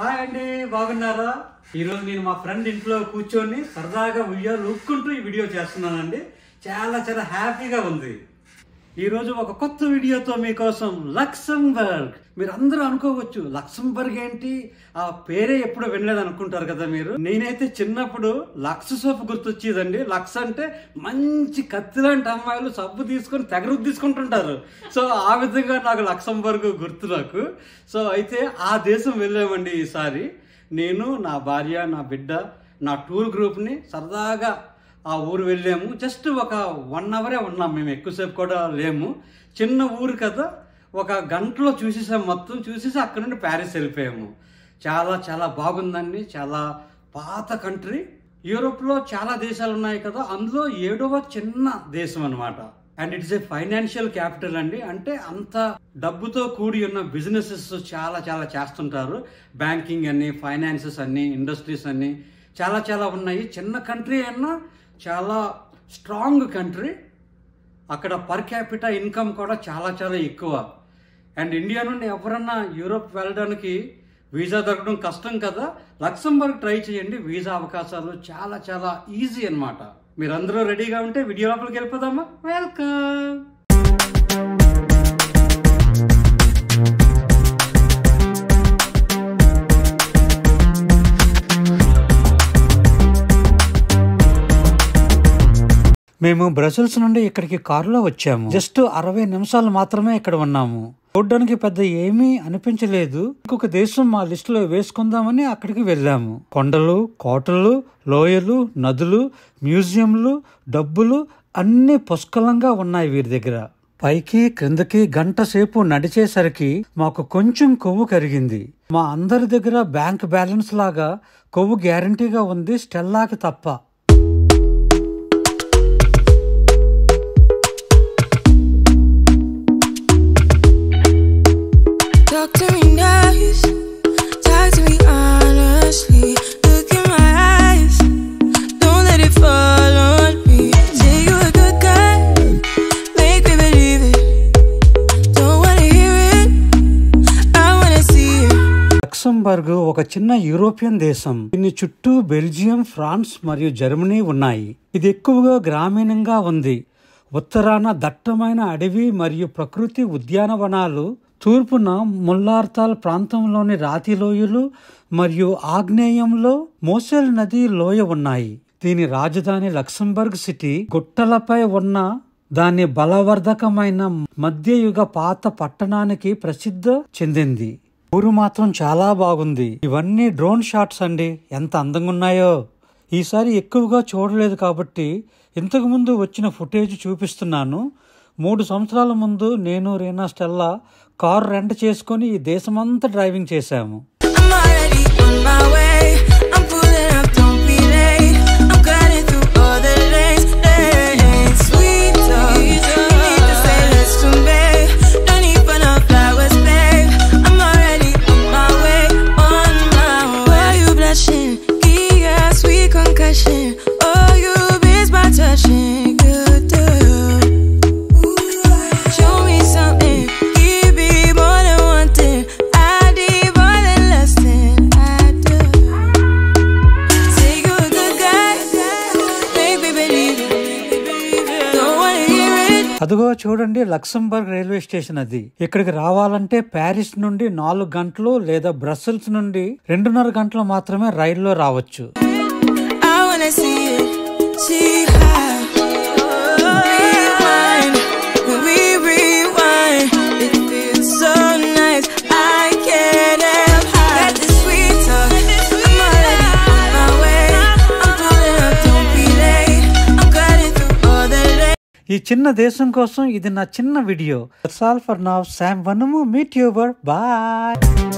Hi అండి, బాగున్నారా? ఈరోజు నేను మా ఫ్రెండ్ ఇంట్లో కూర్చొని సరదాగా ఉయ్యాలు ఊక్కుంటూ ఈ వీడియో చేస్తున్నానండి. చాలా చాలా హ్యాపీగా ఉంది. ఈరోజు ఒక కొత్త వీడియోతో మీకోసం లక్సెంబర్గ్. మీరు అందరూ అనుకోవచ్చు లక్సెంబర్గ్ ఏంటి, ఆ పేరే ఎప్పుడూ వినలేదు అనుకుంటారు కదా మీరు. నేనైతే చిన్నప్పుడు లక్స్ సోప్ గుర్తొచ్చేదండి. లక్స్ అంటే మంచి కత్తి లాంటి అమ్మాయిలు సబ్బు తీసుకొని తెగరుద్దు తీసుకుంటుంటారు. సో ఆ విధంగా నాకు లక్సెంబర్గ్ గుర్తు నాకు. సో అయితే ఆ దేశం వెళ్ళామండి ఈసారి. నేను, నా భార్య, నా బిడ్డ, నా టూర్ గ్రూప్ని సరదాగా ఆ ఊరు వెళ్ళాము. జస్ట్ ఒక 1 అవరే ఉన్నాం మేము, ఎక్కువసేపు కూడా లేము. చిన్న ఊరు కదా, ఒక గంటలో చూసేసాము. మొత్తం చూసేసి అక్కడ నుండి ప్యారిస్ వెళ్ళిపోయాము. చాలా చాలా బాగుందండి. చాలా పాత కంట్రీ. యూరోప్లో చాలా దేశాలు ఉన్నాయి కదా, అందులో 7వ చిన్న దేశం అనమాట. And it's a financial capital అండి. అంటే అంత డబ్బుతో కూడి ఉన్న బిజినెసెస్ చాలా చాలా చేస్తుంటారు. బ్యాంకింగ్ అని, ఫైనాన్సెస్ అన్ని, ఇండస్ట్రీస్ అన్ని చాలా చాలా ఉన్నాయి. చిన్న కంట్రీ అయినా చాలా స్ట్రాంగ్ కంట్రీ. అక్కడ పర్ క్యాపిటా ఇన్కమ్ కూడా చాలా చాలా ఎక్కువ. అండ్ ఇండియా నుండి ఎవరన్నా యూరోప్ వెళ్ళడానికి వీసా దొరకడం కష్టం కదా, లక్సెంబర్గ్ ట్రై చేయండి. వీసా అవకాశాలు చాలా చాలా ఈజీ అన్నమాట. మీరందరూ రెడీగా ఉంటే వీడియో లోపలికి వెళ్ళిపోదామా? వెల్కమ్. మేము బ్రసెల్స్ నుండి ఇక్కడికి కారులో వచ్చాము. జస్ట్ 60 నిమిషాలు మాత్రమే ఇక్కడ ఉన్నాము. చూడడానికి పెద్ద ఏమీ అనిపించలేదు. ఇంకొక దేశం మా లిస్ట్ లో వేసుకుందామని అక్కడికి వెళ్ళాము. కొండలు, కోటలు, లోయలు, నదులు, మ్యూజియంలు, డబ్బులు అన్ని పుష్కలంగా ఉన్నాయి వీరి దగ్గర. పైకి క్రిందకి గంట సేపు నడిచేసరికి మాకు కొంచెం కొవ్వు కరిగింది. మా అందరి దగ్గర బ్యాంక్ బ్యాలెన్స్ లాగా కొవ్వు గ్యారంటీగా ఉంది, స్టెల్లాకి తప్ప. లక్సెంబర్గ్ ఒక చిన్న యూరోపియన్ దేశం. దీని చుట్టూ బెల్జియం, ఫ్రాన్స్ మరియు జర్మనీ ఉన్నాయి. ఇది ఎక్కువగా గ్రామీణంగా ఉంది. ఉత్తరాన దట్టమైన అడవి మరియు ప్రకృతి ఉద్యానవనాలు, తూర్పున ముల్లార్తాల్ ప్రాంతంలోని రాతి లోయలు మరియు ఆగ్నేయంలో మోసెల్ నది లోయ ఉన్నాయి. దీని రాజధాని లక్సెంబర్గ్ సిటీ గుట్టలపై ఉన్న దాని బలవర్ధకమైన మధ్యయుగ పాత పట్టణానికి ప్రసిద్ధి చెందింది. ఊరు మాత్రం చాలా బాగుంది. ఇవన్నీ డ్రోన్ షాట్స్ అండి, ఎంత అందంగా ఉన్నాయో. ఈసారి ఎక్కువగా చూడలేదు కాబట్టి ఇంతకు ముందు వచ్చిన ఫుటేజ్ చూపిస్తున్నాను. 3 సంవత్సరాల ముందు నేను, రీనా, స్టెల్లా కారు రెంట్ చేసుకుని ఈ దేశమంతా డ్రైవింగ్ చేశాము. అదిగో చూడండి, లక్సెంబర్గ్ రైల్వే స్టేషన్ అది. ఇక్కడికి రావాలంటే ప్యారిస్ నుండి 4 గంటలు లేదా బ్రసెల్స్ నుండి 2.5 గంటలు మాత్రమే రైల్లో రావచ్చు. ఈ చిన్న దేశం కోసం ఇది నా చిన్న video. That's all for now. Sam Vanumu, meet you over. Bye.